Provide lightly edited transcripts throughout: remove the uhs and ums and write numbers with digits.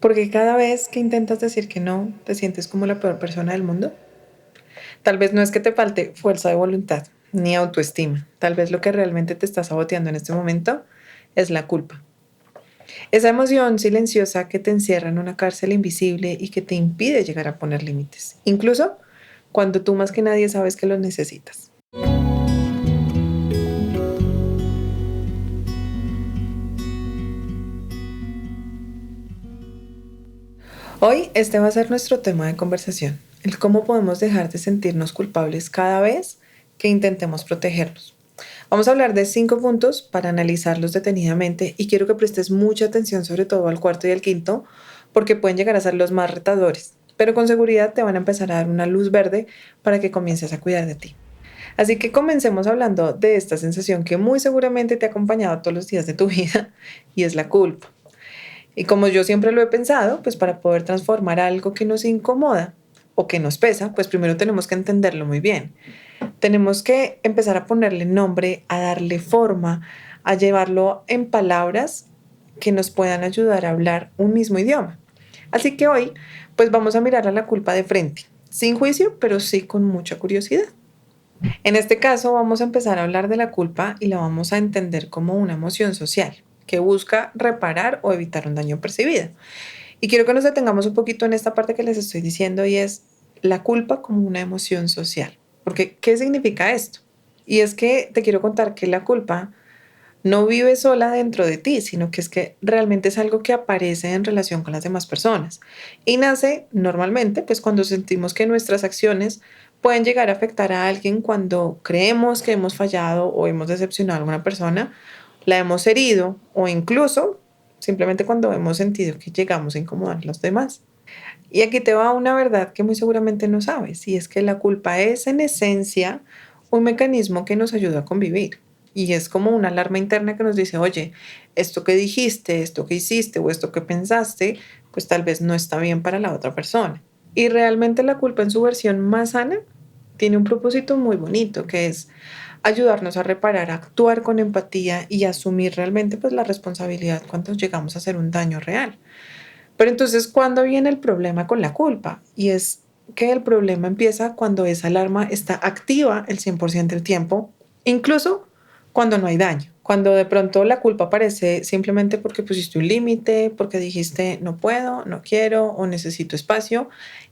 Porque cada vez que intentas decir que no, te sientes como la peor persona del mundo. Tal vez no es que te falte fuerza de voluntad ni autoestima. Tal vez lo que realmente te está saboteando en este momento es la culpa. Esa emoción silenciosa que te encierra en una cárcel invisible y que te impide llegar a poner límites, incluso cuando tú más que nadie sabes que los necesitas. Hoy este va a ser nuestro tema de conversación, el cómo podemos dejar de sentirnos culpables cada vez que intentemos protegernos. Vamos a hablar de 5 puntos para analizarlos detenidamente y quiero que prestes mucha atención sobre todo al cuarto y al quinto porque pueden llegar a ser los más retadores, pero con seguridad te van a empezar a dar una luz verde para que comiences a cuidar de ti. Así que comencemos hablando de esta sensación que muy seguramente te ha acompañado todos los días de tu vida y es la culpa. Y como yo siempre lo he pensado, pues para poder transformar algo que nos incomoda o que nos pesa, pues primero tenemos que entenderlo muy bien. Tenemos que empezar a ponerle nombre, a darle forma, a llevarlo en palabras que nos puedan ayudar a hablar un mismo idioma. Así que hoy, pues vamos a mirar a la culpa de frente, sin juicio, pero sí con mucha curiosidad. En este caso, vamos a empezar a hablar de la culpa y la vamos a entender como una emoción social que busca reparar o evitar un daño percibido. Y quiero que nos detengamos un poquito en esta parte que les estoy diciendo y es la culpa como una emoción social. Porque, ¿qué significa esto? Y es que te quiero contar que la culpa no vive sola dentro de ti, sino que es que realmente es algo que aparece en relación con las demás personas. Y nace normalmente, pues cuando sentimos que nuestras acciones pueden llegar a afectar a alguien cuando creemos que hemos fallado o hemos decepcionado a alguna persona, la hemos herido o incluso simplemente cuando hemos sentido que llegamos a incomodar a los demás. Y aquí te va una verdad que muy seguramente no sabes, y es que la culpa es en esencia un mecanismo que nos ayuda a convivir. Y es como una alarma interna que nos dice, oye, esto que dijiste, esto que hiciste o esto que pensaste, pues tal vez no está bien para la otra persona. Y realmente la culpa en su versión más sana tiene un propósito muy bonito, que es ayudarnos a reparar, a actuar con empatía y asumir realmente pues la responsabilidad cuando llegamos a hacer un daño real. Pero entonces, ¿cuándo viene el problema con la culpa? Y es que el problema empieza cuando esa alarma está activa el 100% del tiempo, incluso cuando no hay daño. Cuando de pronto la culpa aparece simplemente porque pusiste un límite, porque dijiste no puedo, no quiero o necesito espacio,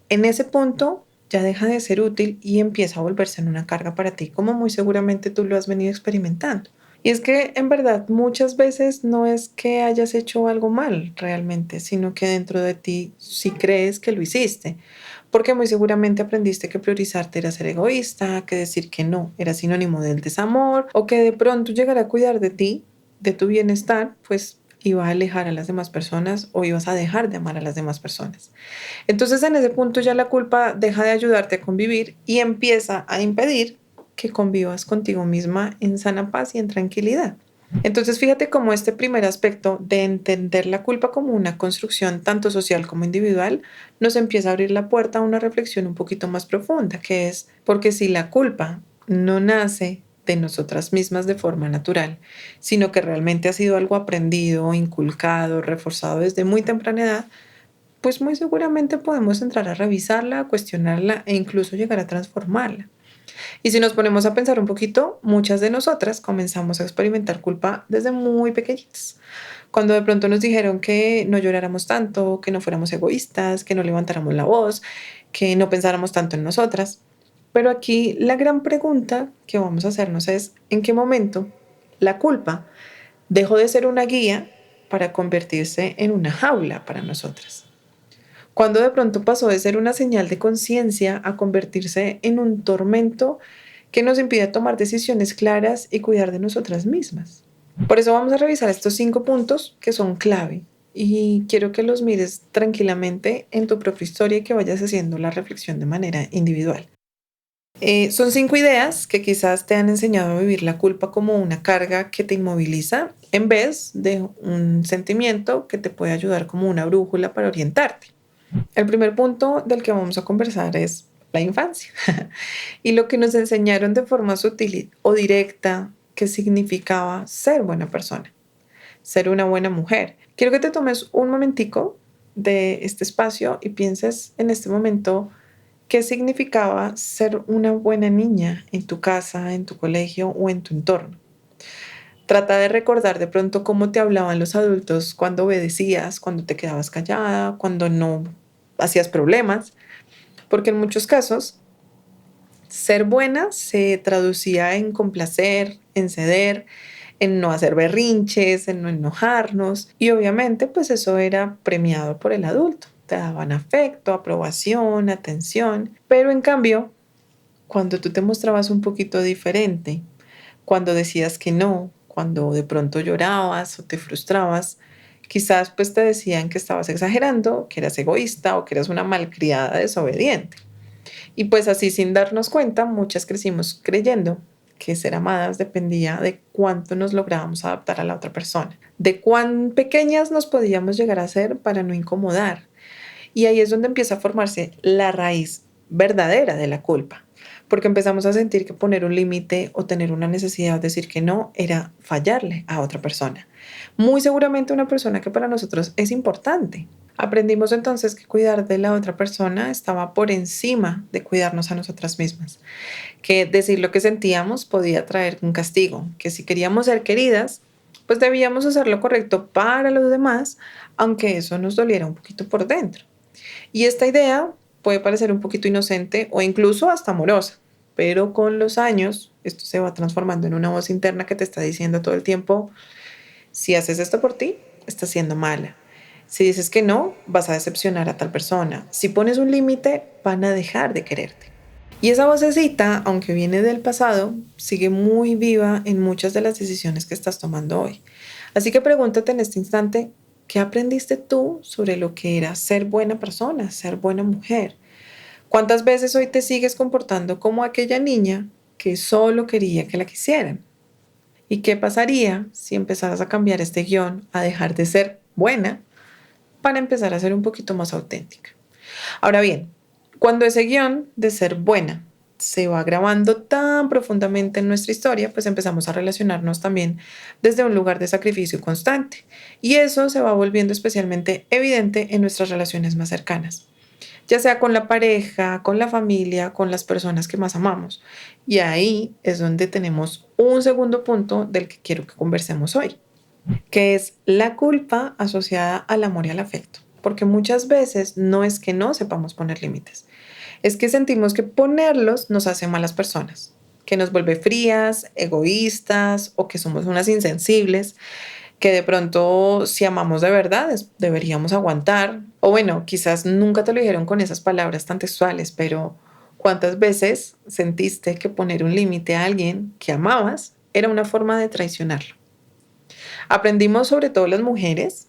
en ese punto ya deja de ser útil y empieza a volverse en una carga para ti, como muy seguramente tú lo has venido experimentando. Y es que en verdad muchas veces no es que hayas hecho algo mal realmente, sino que dentro de ti sí crees que lo hiciste, porque muy seguramente aprendiste que priorizarte era ser egoísta, que decir que no era sinónimo del desamor, o que de pronto llegar a cuidar de ti, de tu bienestar, pues iba a alejar a las demás personas o ibas a dejar de amar a las demás personas. Entonces en ese punto ya la culpa deja de ayudarte a convivir y empieza a impedir que convivas contigo misma en sana paz y en tranquilidad. Entonces fíjate cómo este primer aspecto de entender la culpa como una construcción tanto social como individual nos empieza a abrir la puerta a una reflexión un poquito más profunda, que es porque si la culpa no nace de nosotras mismas de forma natural, sino que realmente ha sido algo aprendido, inculcado, reforzado desde muy temprana edad, pues muy seguramente podemos entrar a revisarla, a cuestionarla e incluso llegar a transformarla. Y si nos ponemos a pensar un poquito, muchas de nosotras comenzamos a experimentar culpa desde muy pequeñitas. Cuando de pronto nos dijeron que no lloráramos tanto, que no fuéramos egoístas, que no levantáramos la voz, que no pensáramos tanto en nosotras. Pero aquí la gran pregunta que vamos a hacernos es, ¿en qué momento la culpa dejó de ser una guía para convertirse en una jaula para nosotras? Cuando de pronto pasó de ser una señal de conciencia a convertirse en un tormento que nos impide tomar decisiones claras y cuidar de nosotras mismas. Por eso vamos a revisar estos 5 puntos que son clave y quiero que los mires tranquilamente en tu propia historia y que vayas haciendo la reflexión de manera individual. Son 5 ideas que quizás te han enseñado a vivir la culpa como una carga que te inmoviliza en vez de un sentimiento que te puede ayudar como una brújula para orientarte. El primer punto del que vamos a conversar es la infancia y lo que nos enseñaron de forma sutil o directa que significaba ser buena persona, ser una buena mujer. Quiero que te tomes un momentico de este espacio y pienses en este momento qué significaba ser una buena niña en tu casa, en tu colegio o en tu entorno. Trata de recordar de pronto cómo te hablaban los adultos cuando obedecías, cuando te quedabas callada, cuando no hacías problemas, porque en muchos casos ser buena se traducía en complacer, en ceder, en no hacer berrinches, en no enojarnos y obviamente pues eso era premiado por el adulto. Te daban afecto, aprobación, atención, pero en cambio, cuando tú te mostrabas un poquito diferente, cuando decías que no, cuando de pronto llorabas o te frustrabas, quizás pues te decían que estabas exagerando, que eras egoísta o que eras una malcriada desobediente. Y pues así sin darnos cuenta, muchas crecimos creyendo que ser amadas dependía de cuánto nos lográbamos adaptar a la otra persona, de cuán pequeñas nos podíamos llegar a ser para no incomodar. Y ahí es donde empieza a formarse la raíz verdadera de la culpa, porque empezamos a sentir que poner un límite o tener una necesidad, decir que no, era fallarle a otra persona. Muy seguramente una persona que para nosotros es importante. Aprendimos entonces que cuidar de la otra persona estaba por encima de cuidarnos a nosotras mismas, que decir lo que sentíamos podía traer un castigo, que si queríamos ser queridas, pues debíamos hacer lo correcto para los demás, aunque eso nos doliera un poquito por dentro. Y esta idea puede parecer un poquito inocente o incluso hasta amorosa, pero con los años esto se va transformando en una voz interna que te está diciendo todo el tiempo, si haces esto por ti, estás siendo mala. Si dices que no, vas a decepcionar a tal persona. Si pones un límite, van a dejar de quererte. Y esa vocecita, aunque viene del pasado, sigue muy viva en muchas de las decisiones que estás tomando hoy. Así que pregúntate en este instante, ¿qué aprendiste tú sobre lo que era ser buena persona, ser buena mujer? ¿Cuántas veces hoy te sigues comportando como aquella niña que solo quería que la quisieran? ¿Y qué pasaría si empezaras a cambiar este guión, a dejar de ser buena para empezar a ser un poquito más auténtica? Ahora bien, cuando ese guión de ser buena se va grabando tan profundamente en nuestra historia, pues empezamos a relacionarnos también desde un lugar de sacrificio constante. Y eso se va volviendo especialmente evidente en nuestras relaciones más cercanas, ya sea con la pareja, con la familia, con las personas que más amamos. Y ahí es donde tenemos un segundo punto del que quiero que conversemos hoy, que es la culpa asociada al amor y al afecto. Porque muchas veces no es que no sepamos poner límites, es que sentimos que ponerlos nos hace malas personas, que nos vuelve frías, egoístas o que somos unas insensibles, que de pronto si amamos de verdad deberíamos aguantar. O bueno, quizás nunca te lo dijeron con esas palabras tan textuales, pero ¿cuántas veces sentiste que poner un límite a alguien que amabas era una forma de traicionarlo? Aprendimos sobre todo las mujeres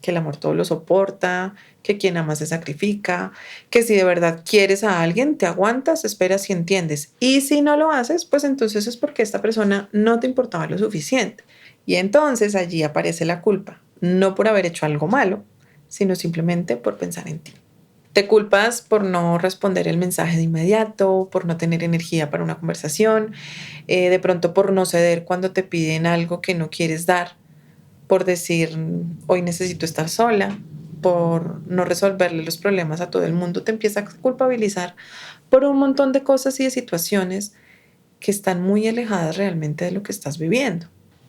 que el amor todo lo soporta, que quien ama se sacrifica, que si de verdad quieres a alguien, te aguantas, esperas y entiendes. Y si no lo haces, pues entonces es porque esta persona no te importaba lo suficiente. Y entonces allí aparece la culpa, no por haber hecho algo malo, sino simplemente por pensar en ti. Te culpas por no responder el mensaje de inmediato, por no tener energía para una conversación, de pronto por no ceder cuando te piden algo que no quieres dar, por decir hoy necesito estar sola, por no resolverle los problemas a todo el mundo. Te empiezas a culpabilizar por un montón de cosas y de situaciones que están muy alejadas realmente de lo que estás viviendo.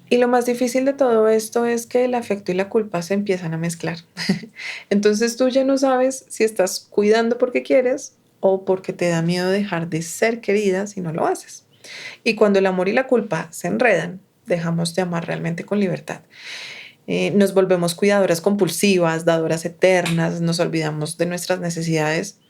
Y lo más difícil de todo esto es que el afecto y la culpa se empiezan a mezclar. Entonces tú ya no sabes si estás cuidando porque quieres o porque te da miedo dejar de ser querida si no lo haces. Y cuando el amor y la culpa se enredan, dejamos de amar realmente con libertad. Nos volvemos cuidadoras compulsivas, dadoras eternas, nos olvidamos de nuestras necesidades.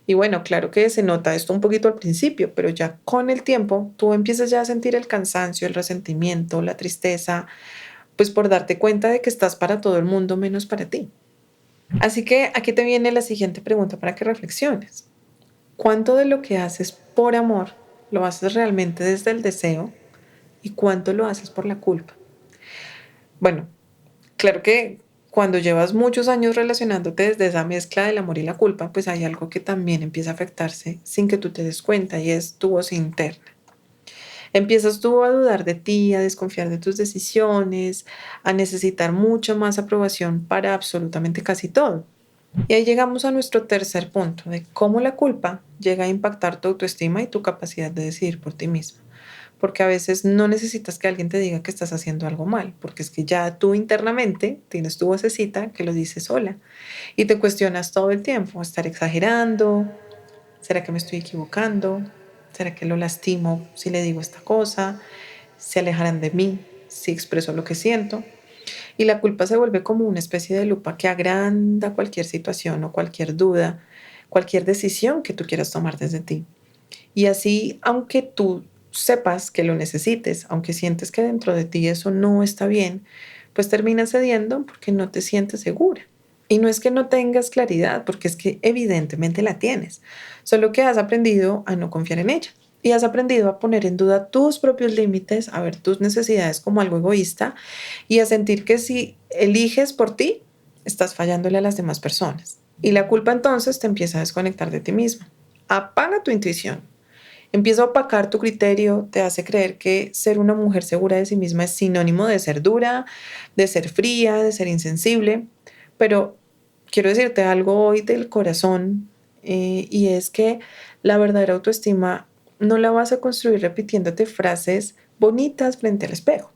Y bueno, claro que se nota esto un poquito al principio, pero ya con el tiempo tú empiezas ya a sentir el cansancio, el resentimiento, la tristeza, pues por darte cuenta de que estás para todo el mundo menos para ti. Así que aquí te viene la siguiente pregunta para que reflexiones. ¿Cuánto de lo que haces por amor lo haces realmente desde el deseo y cuánto lo haces por la culpa? Bueno, claro que cuando llevas muchos años relacionándote desde esa mezcla del amor y la culpa, pues hay algo que también empieza a afectarse sin que tú te des cuenta y es tu voz interna. Empiezas tú a dudar de ti, a desconfiar de tus decisiones, a necesitar mucho más aprobación para absolutamente casi todo. Y ahí llegamos a nuestro tercer punto, de cómo la culpa llega a impactar tu autoestima y tu capacidad de decidir por ti mismo. Porque a veces no necesitas que alguien te diga que estás haciendo algo mal, porque es que ya tú internamente tienes tu vocecita que lo dice sola y te cuestionas todo el tiempo, ¿estar exagerando? ¿Será que me estoy equivocando? ¿Será que lo lastimo si le digo esta cosa? ¿Se alejarán de mí si expreso lo que siento? Y la culpa se vuelve como una especie de lupa que agranda cualquier situación o cualquier duda, cualquier decisión que tú quieras tomar desde ti. Y así, aunque tú sepas que lo necesites, aunque sientes que dentro de ti eso no está bien, pues terminas cediendo porque no te sientes segura. Y no es que no tengas claridad, porque es que evidentemente la tienes, solo que has aprendido a no confiar en ella. Y has aprendido a poner en duda tus propios límites, a ver tus necesidades como algo egoísta y a sentir que si eliges por ti, estás fallándole a las demás personas. Y la culpa entonces te empieza a desconectar de ti misma. Apaga tu intuición. Empieza a opacar tu criterio, te hace creer que ser una mujer segura de sí misma es sinónimo de ser dura, de ser fría, de ser insensible. Pero quiero decirte algo hoy del corazón, y es que la verdadera autoestima no la vas a construir repitiéndote frases bonitas frente al espejo,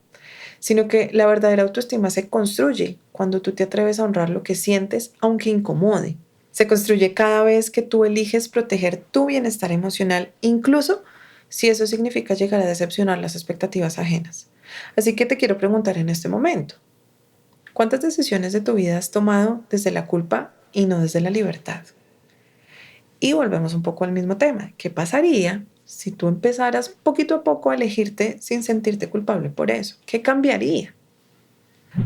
sino que la verdadera autoestima se construye cuando tú te atreves a honrar lo que sientes, aunque incomode. Se construye cada vez que tú eliges proteger tu bienestar emocional, incluso si eso significa llegar a decepcionar las expectativas ajenas. Así que te quiero preguntar en este momento, ¿cuántas decisiones de tu vida has tomado desde la culpa y no desde la libertad? Y volvemos un poco al mismo tema. ¿Qué pasaría si tú empezaras poquito a poco a elegirte sin sentirte culpable por eso? ¿Qué cambiaría?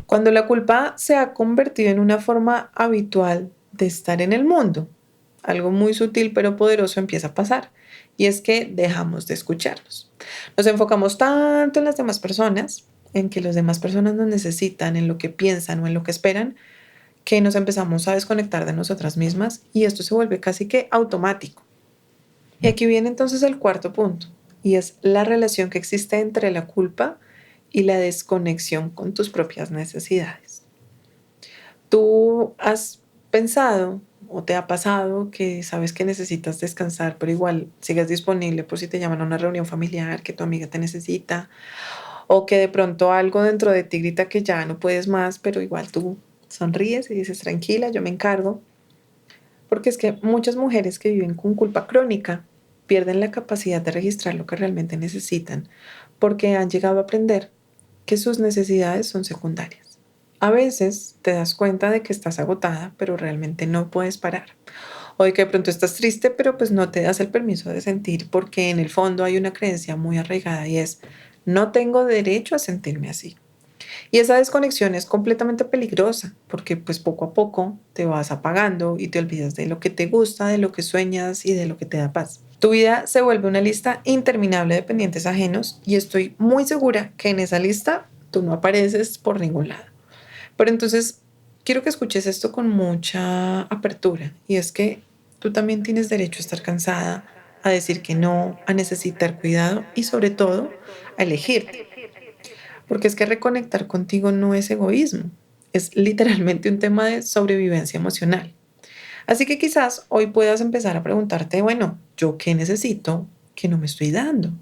Cuando la culpa se ha convertido en una forma habitual de estar en el mundo, algo muy sutil pero poderoso empieza a pasar, y es que dejamos de escucharnos. Nos enfocamos tanto en las demás personas, en que las demás personas nos necesitan, en lo que piensan o en lo que esperan, que nos empezamos a desconectar de nosotras mismas y esto se vuelve casi que automático. Y aquí viene entonces el cuarto punto, y es la relación que existe entre la culpa y la desconexión con tus propias necesidades. ¿Tú has pensado o te ha pasado que sabes que necesitas descansar, pero igual sigues disponible por si te llaman a una reunión familiar, que tu amiga te necesita, o que de pronto algo dentro de ti grita que ya no puedes más, pero igual tú sonríes y dices, tranquila, yo me encargo? Porque es que muchas mujeres que viven con culpa crónica pierden la capacidad de registrar lo que realmente necesitan, porque han llegado a aprender que sus necesidades son secundarias. A veces te das cuenta de que estás agotada, pero realmente no puedes parar. O de que de pronto estás triste, pero pues no te das el permiso de sentir porque en el fondo hay una creencia muy arraigada y es, no tengo derecho a sentirme así. Y esa desconexión es completamente peligrosa porque pues poco a poco te vas apagando y te olvidas de lo que te gusta, de lo que sueñas y de lo que te da paz. Tu vida se vuelve una lista interminable de pendientes ajenos y estoy muy segura que en esa lista tú no apareces por ningún lado. Pero entonces quiero que escuches esto con mucha apertura y es que tú también tienes derecho a estar cansada, a decir que no, a necesitar cuidado y sobre todo a elegirte. Porque es que reconectar contigo no es egoísmo, es literalmente un tema de sobrevivencia emocional. Así que quizás hoy puedas empezar a preguntarte, bueno, ¿yo qué necesito que no me estoy dando?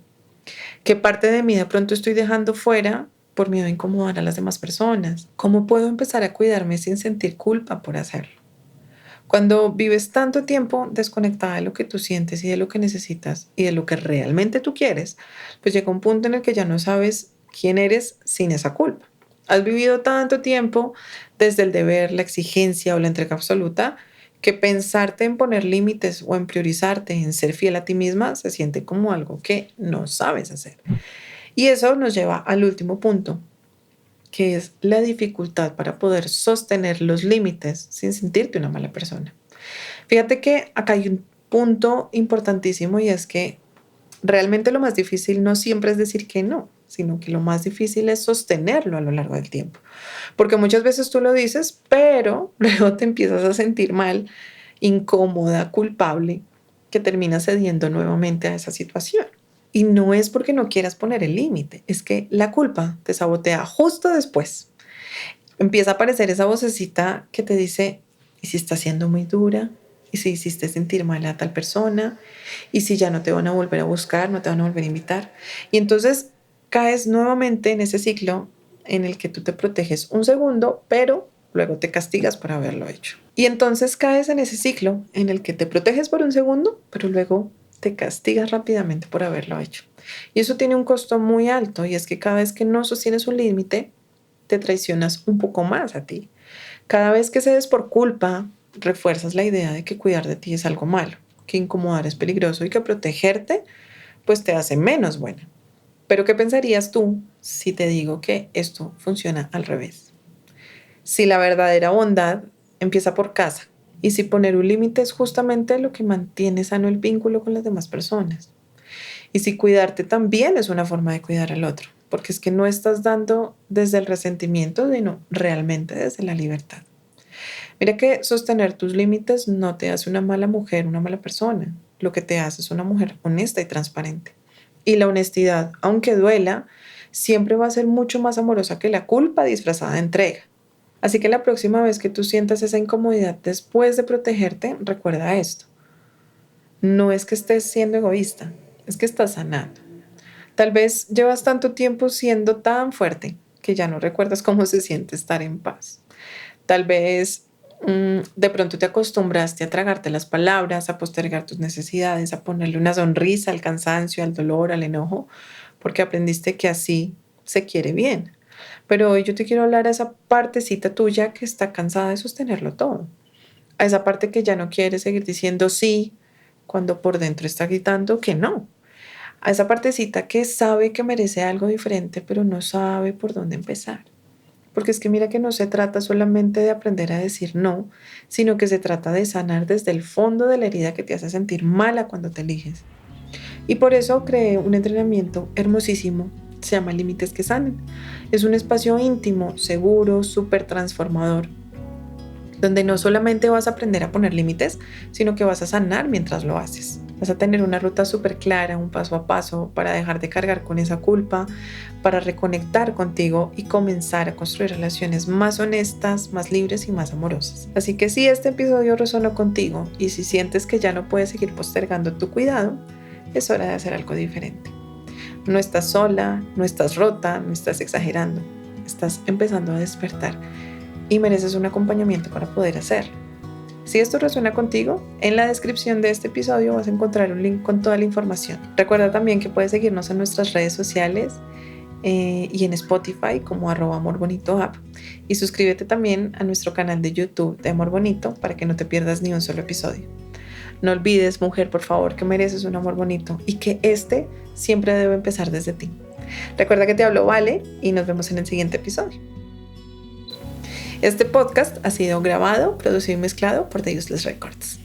¿Qué parte de mí de pronto estoy dejando fuera por miedo a incomodar a las demás personas? ¿Cómo puedo empezar a cuidarme sin sentir culpa por hacerlo? Cuando vives tanto tiempo desconectada de lo que tú sientes y de lo que necesitas y de lo que realmente tú quieres, pues llega un punto en el que ya no sabes quién eres sin esa culpa. Has vivido tanto tiempo desde el deber, la exigencia o la entrega absoluta que pensarte en poner límites o en priorizarte, en ser fiel a ti misma, se siente como algo que no sabes hacer. Y eso nos lleva al último punto, que es la dificultad para poder sostener los límites sin sentirte una mala persona. Fíjate que acá hay un punto importantísimo y es que realmente lo más difícil no siempre es decir que no, sino que lo más difícil es sostenerlo a lo largo del tiempo. Porque muchas veces tú lo dices, pero luego te empiezas a sentir mal, incómoda, culpable, que terminas cediendo nuevamente a esa situación. Y no es porque no quieras poner el límite, es que la culpa te sabotea justo después. Empieza a aparecer esa vocecita que te dice, ¿Y si está siendo muy dura? ¿Y si hiciste sentir mal a tal persona? ¿Y si ya no te van a volver a buscar, no te van a volver a invitar? Y entonces caes nuevamente en ese ciclo en el que tú te proteges un segundo, pero luego te castigas por haberlo hecho. Y entonces caes en ese ciclo en el que te proteges por un segundo, pero luego te castigas rápidamente por haberlo hecho. Y eso tiene un costo muy alto, y es que cada vez que no sostienes un límite, te traicionas un poco más a ti. Cada vez que cedes por culpa, refuerzas la idea de que cuidar de ti es algo malo, que incomodar es peligroso y que protegerte pues te hace menos buena. Pero ¿qué pensarías tú si te digo que esto funciona al revés? Si la verdadera bondad empieza por casa y si poner un límite es justamente lo que mantiene sano el vínculo con las demás personas. Y si cuidarte también es una forma de cuidar al otro, porque es que no estás dando desde el resentimiento, sino realmente desde la libertad. Mira que sostener tus límites no te hace una mala mujer, una mala persona. Lo que te hace es una mujer honesta y transparente. Y la honestidad, aunque duela, siempre va a ser mucho más amorosa que la culpa disfrazada de entrega. Así que la próxima vez que tú sientas esa incomodidad después de protegerte, recuerda esto. No es que estés siendo egoísta, es que estás sanando. Tal vez llevas tanto tiempo siendo tan fuerte que ya no recuerdas cómo se siente estar en paz. Tal vez de pronto te acostumbraste a tragarte las palabras, a postergar tus necesidades, a ponerle una sonrisa al cansancio, al dolor, al enojo, porque aprendiste que así se quiere bien. Pero hoy yo te quiero hablar a esa partecita tuya que está cansada de sostenerlo todo, a esa parte que ya no quiere seguir diciendo sí cuando por dentro está gritando que no, a esa partecita que sabe que merece algo diferente pero no sabe por dónde empezar. Porque es que mira que no se trata solamente de aprender a decir no, sino que se trata de sanar desde el fondo de la herida que te hace sentir mala cuando te eliges. Y por eso creé un entrenamiento hermosísimo, se llama Límites que Sanen. Es un espacio íntimo, seguro, súper transformador, donde no solamente vas a aprender a poner límites, sino que vas a sanar mientras lo haces. Vas a tener una ruta súper clara, un paso a paso para dejar de cargar con esa culpa, para reconectar contigo y comenzar a construir relaciones más honestas, más libres y más amorosas. Así que si este episodio resonó contigo y si sientes que ya no puedes seguir postergando tu cuidado, es hora de hacer algo diferente. No estás sola, no estás rota, no estás exagerando, estás empezando a despertar y mereces un acompañamiento para poder hacerlo. Si esto resuena contigo, en la descripción de este episodio vas a encontrar un link con toda la información. Recuerda también que puedes seguirnos en nuestras redes sociales y en Spotify como @AmorBonitoApp, y suscríbete también a nuestro canal de YouTube de Amor Bonito para que no te pierdas ni un solo episodio. No olvides, mujer, por favor, que mereces un amor bonito y que este siempre debe empezar desde ti. Recuerda que te hablo Vale y nos vemos en el siguiente episodio. Este podcast ha sido grabado, producido y mezclado por The Useless Records.